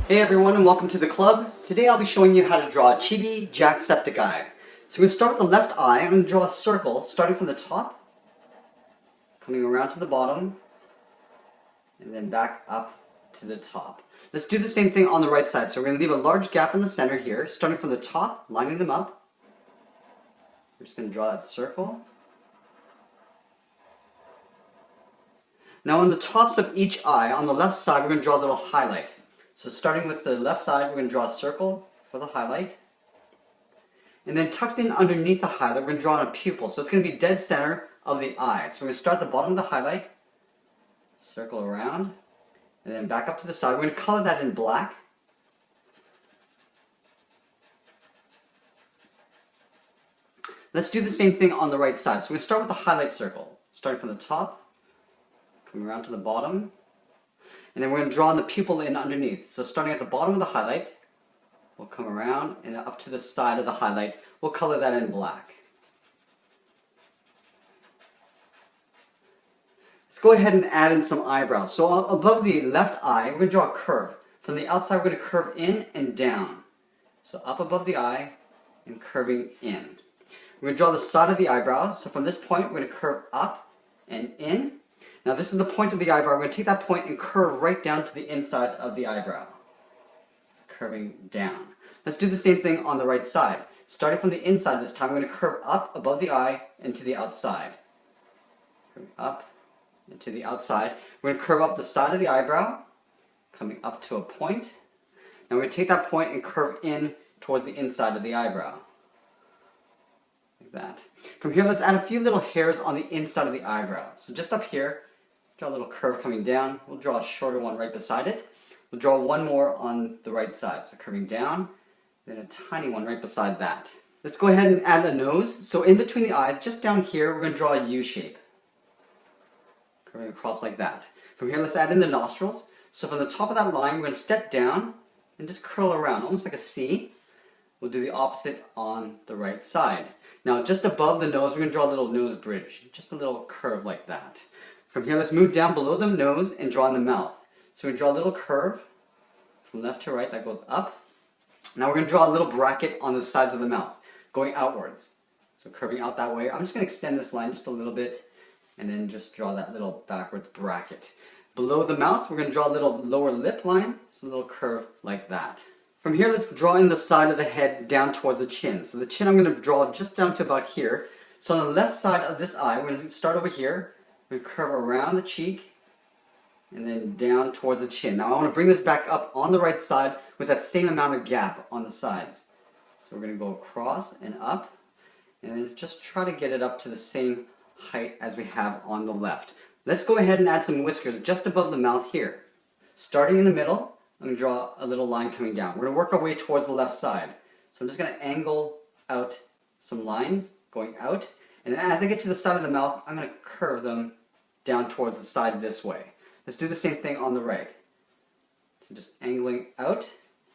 Hey everyone, and welcome to the club. Today I'll be showing you how to draw a chibi Jacksepticeye. So we're going to start with the left eye. I'm going to draw a circle starting from the top, coming around to the bottom, and then back up to the top. Let's do the same thing on the right side. So we're going to leave a large gap in the center here, starting from the top, lining them up. We're just going to draw that circle. Now on the tops of each eye, on the left side, we're going to draw a little highlight. So starting with the left side, we're going to draw a circle for the highlight. And then tucked in underneath the highlight, we're going to draw a pupil. So it's going to be dead center of the eye. So we're going to start at the bottom of the highlight, circle around, and then back up to the side. We're going to color that in black. Let's do the same thing on the right side. So we're going to start with the highlight circle, starting from the top, coming around to the bottom. And then we're going to draw the pupil in underneath. So starting at the bottom of the highlight, we'll come around and up to the side of the highlight. We'll color that in black. Let's go ahead and add in some eyebrows. So above the left eye, we're going to draw a curve. From the outside, we're going to curve in and down. So up above the eye and curving in. We're going to draw the side of the eyebrow. So from this point, we're going to curve up and in. Now this is the point of the eyebrow. We're going to take that point and curve right down to the inside of the eyebrow. So curving down. Let's do the same thing on the right side. Starting from the inside this time, we're going to curve up above the eye and to the outside. Curving up and to the outside. We're going to curve up the side of the eyebrow, coming up to a point. Now we're going to take that point and curve in towards the inside of the eyebrow. Like that. From here, let's add a few little hairs on the inside of the eyebrow. So just up here, draw a little curve coming down. We'll draw a shorter one right beside it. We'll draw one more on the right side. So curving down, then a tiny one right beside that. Let's go ahead and add a nose. So in between the eyes, just down here, we're going to draw a U shape. Curving across like that. From here, let's add in the nostrils. So from the top of that line, we're going to step down and just curl around, almost like a C. We'll do the opposite on the right side. Now, just above the nose, we're going to draw a little nose bridge. Just a little curve like that. From here, let's move down below the nose and draw in the mouth. So we draw a little curve from left to right that goes up. Now we're going to draw a little bracket on the sides of the mouth, going outwards. So curving out that way. I'm just going to extend this line just a little bit and then just draw that little backwards bracket. Below the mouth, we're going to draw a little lower lip line, so a little curve like that. From here, let's draw in the side of the head down towards the chin. So the chin I'm going to draw just down to about here. So on the left side of this eye, we're going to start over here. We curve around the cheek and then down towards the chin. Now I want to bring this back up on the right side with that same amount of gap on the sides. So we're going to go across and up and then just try to get it up to the same height as we have on the left. Let's go ahead and add some whiskers just above the mouth here. Starting in the middle, I'm going to draw a little line coming down. We're going to work our way towards the left side. So I'm just going to angle out some lines going out. And then as I get to the side of the mouth, I'm going to curve them down towards the side this way. Let's do the same thing on the right. So just angling out,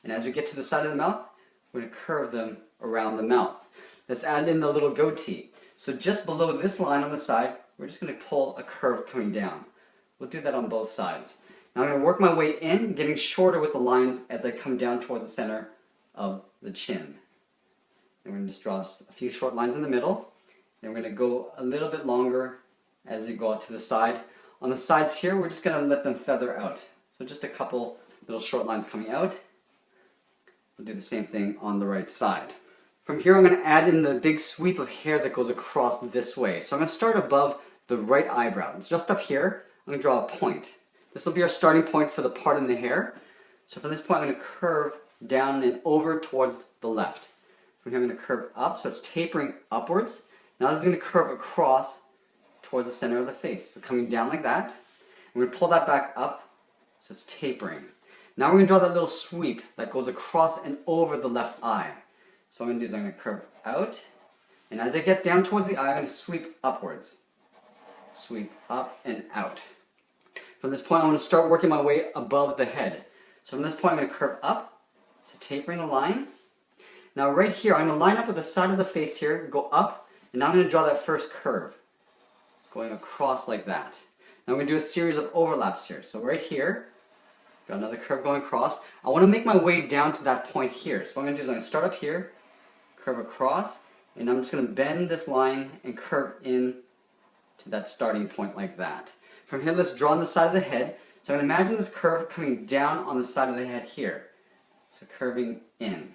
and as we get to the side of the mouth, we're going to curve them around the mouth. Let's add in the little goatee. So just below this line on the side, we're just going to pull a curve coming down. We'll do that on both sides. Now I'm going to work my way in, getting shorter with the lines as I come down towards the center of the chin. And we're going to just draw a few short lines in the middle. Then we're going to go a little bit longer as we go out to the side. On the sides here, we're just going to let them feather out. So just a couple little short lines coming out. We'll do the same thing on the right side. From here, I'm going to add in the big sweep of hair that goes across this way. So I'm going to start above the right eyebrow. It's just up here. I'm going to draw a point. This will be our starting point for the part in the hair. So from this point, I'm going to curve down and over towards the left. From here, I'm going to curve up, so it's tapering upwards. Now this is going to curve across towards the center of the face. So coming down like that. And we're going to pull that back up, so it's tapering. Now we're going to draw that little sweep that goes across and over the left eye. So what I'm going to do is I'm going to curve out. And as I get down towards the eye, I'm going to sweep upwards. Sweep up and out. From this point, I'm going to start working my way above the head. So from this point, I'm going to curve up, so tapering the line. Now right here, I'm going to line up with the side of the face here, go up, and now I'm going to draw that first curve, going across like that. Now we're going to do a series of overlaps here. So right here, Got another curve going across. I want to make my way down to that point here. So what I'm going to do is I'm going to start up here, curve across, and I'm just going to bend this line and curve in to that starting point like that. From here, let's draw on the side of the head. So I'm going to imagine this curve coming down on the side of the head here. So curving in.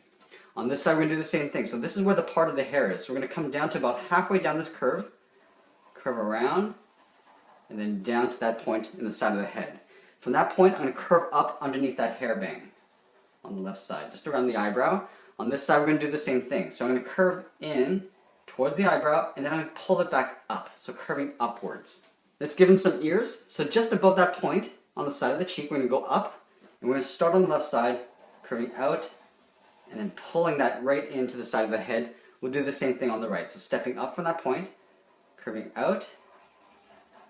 On this side, we're going to do the same thing. So this is where the part of the hair is. So we're going to come down to about halfway down this curve, curve around, and then down to that point in the side of the head. From that point, I'm going to curve up underneath that hairbang on the left side, just around the eyebrow. On this side, we're going to do the same thing. So I'm going to curve in towards the eyebrow, and then I'm going to pull it back up, so curving upwards. Let's give him some ears. So just above that point on the side of the cheek, we're going to go up, and we're going to start on the left side, curving out, and then pulling that right into the side of the head. We'll do the same thing on the right. So stepping up from that point, curving out,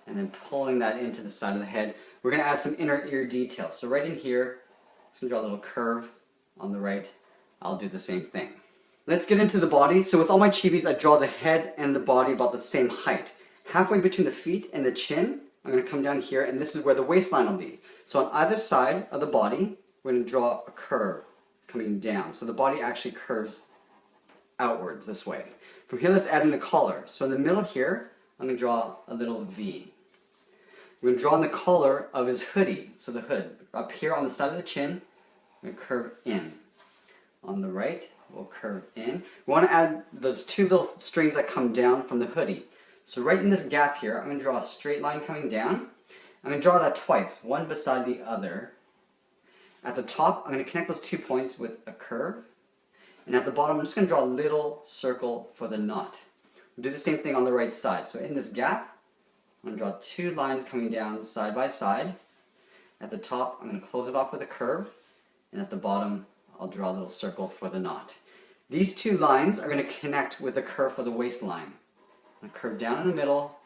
and then pulling that into the side of the head. We're going to add some inner ear details. So right in here, just going to draw a little curve on the right. I'll do the same thing. Let's get into the body. So with all my chibis, I draw the head and the body about the same height. Halfway between the feet and the chin, I'm going to come down here, and this is where the waistline will be. So on either side of the body, we're going to draw a curve coming down. So the body actually curves outwards this way. From here, let's add in a collar. So in the middle here, I'm going to draw a little V. We're going to draw on the collar of his hoodie. So the hood, up here on the side of the chin, we're going to curve in. On the right, we'll curve in. We want to add those two little strings that come down from the hoodie. So right in this gap here, I'm going to draw a straight line coming down. I'm going to draw that twice, one beside the other. At the top, I'm going to connect those 2 points with a curve. And at the bottom, I'm just going to draw a little circle for the knot. We'll do the same thing on the right side. So in this gap, I'm going to draw 2 lines coming down side by side. At the top, I'm going to close it off with a curve. And at the bottom, I'll draw a little circle for the knot. These 2 lines are going to connect with a curve for the waistline. I'm going to curve down in the middle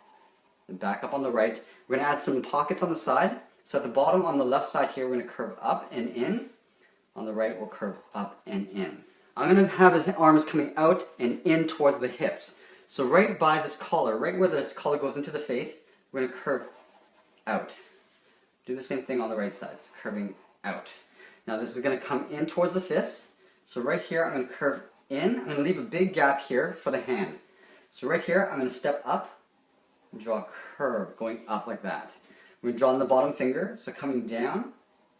and back up on the right. We're going to add some pockets on the side. So at the bottom on the left side here, we're going to curve up and in. On the right, we'll curve up and in. I'm going to have his arms coming out and in towards the hips. So right by this collar, right where this collar goes into the face, we're going to curve out. Do the same thing on the right side, so curving out. Now this is going to come in towards the fist. So right here, I'm going to curve in. I'm going to leave a big gap here for the hand. So right here, I'm going to step up and draw a curve going up like that. We're going to draw on the bottom finger, so coming down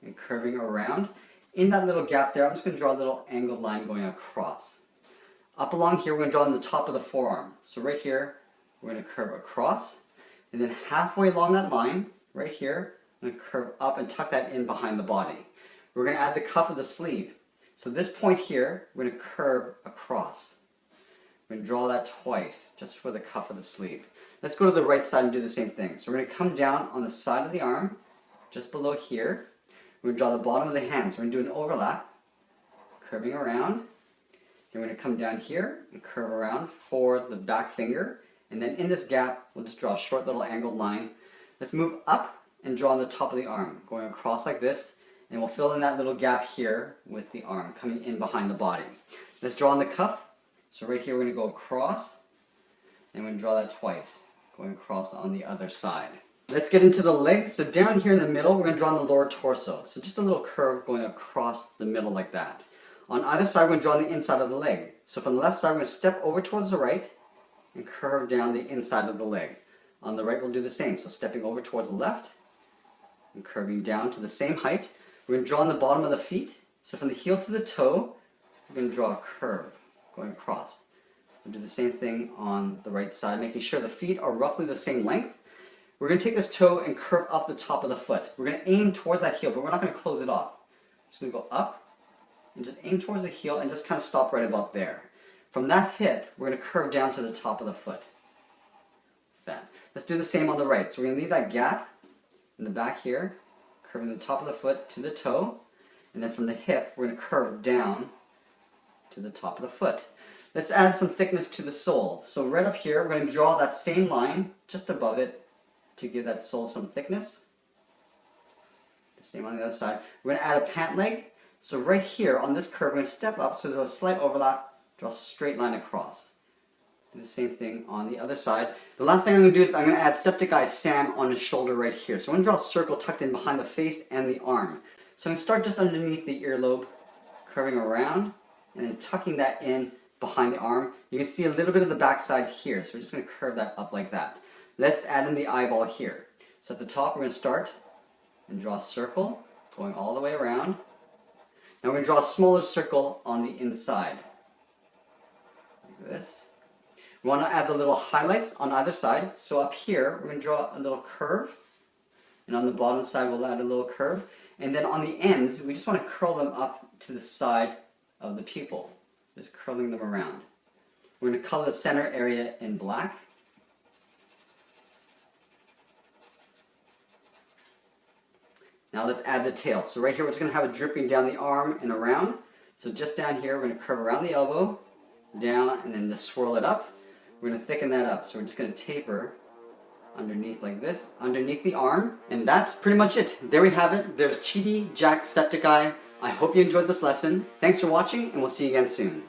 and curving around. In that little gap there, I'm just going to draw a little angled line going across. Up along here, we're going to draw on the top of the forearm. So right here, we're going to curve across. And then halfway along that line, right here, I'm going to curve up and tuck that in behind the body. We're going to add the cuff of the sleeve. So this point here, we're going to curve across. We're going to draw that twice, just for the cuff of the sleeve. Let's go to the right side and do the same thing. So we're going to come down on the side of the arm, just below here. We're going to draw the bottom of the hand. So we're going to do an overlap, curving around. Then we're going to come down here and curve around for the back finger. And then in this gap, we'll just draw a short little angled line. Let's move up and draw on the top of the arm, going across like this. And we'll fill in that little gap here with the arm coming in behind the body. Let's draw on the cuff. So right here, we're going to go across. And we're going to draw that twice, going across on the other side. Let's get into the legs. So down here in the middle, we're going to draw on the lower torso. So just a little curve going across the middle like that. On either side, we're going to draw on the inside of the leg. So from the left side, we're going to step over towards the right and curve down the inside of the leg. On the right, we'll do the same. So stepping over towards the left and curving down to the same height. We're going to draw on the bottom of the feet. So from the heel to the toe, we're going to draw a curve going across. We'll do the same thing on the right side, making sure the feet are roughly the same length. We're going to take this toe and curve up the top of the foot. We're going to aim towards that heel, but we're not going to close it off. Just going to go up and just aim towards the heel and just kind of stop right about there. From that hip, we're going to curve down to the top of the foot. That. Let's do the same on the right. So we're going to leave that gap in the back here, curving the top of the foot to the toe, and then from the hip, we're going to curve down to the top of the foot. Let's add some thickness to the sole. So right up here, we're going to draw that same line just above it to give that sole some thickness. The same on the other side. We're going to add a pant leg. So right here on this curve, we're going to step up so there's a slight overlap, draw a straight line across. Do the same thing on the other side. The last thing I'm going to do is I'm going to add Jacksepticeye Sam on his shoulder right here. So I'm going to draw a circle tucked in behind the face and the arm. So I'm going to start just underneath the earlobe, curving around, and then tucking that in behind the arm. You can see a little bit of the backside here, so we're just going to curve that up like that. Let's add in the eyeball here. So at the top, we're going to start and draw a circle, going all the way around. Now we're going to draw a smaller circle on the inside, like this. We want to add the little highlights on either side. So up here, we're going to draw a little curve, and on the bottom side, we'll add a little curve. And then on the ends, we just want to curl them up to the side of the pupil, just curling them around. We're going to color the center area in black. Now let's add the tail. So right here, we're just going to have it dripping down the arm and around. So just down here, we're going to curve around the elbow, down, and then just swirl it up. We're going to thicken that up. So we're just going to taper underneath like this, underneath the arm. And that's pretty much it. There we have it. There's Chibi Jacksepticeye. I hope you enjoyed this lesson. Thanks for watching, and we'll see you again soon.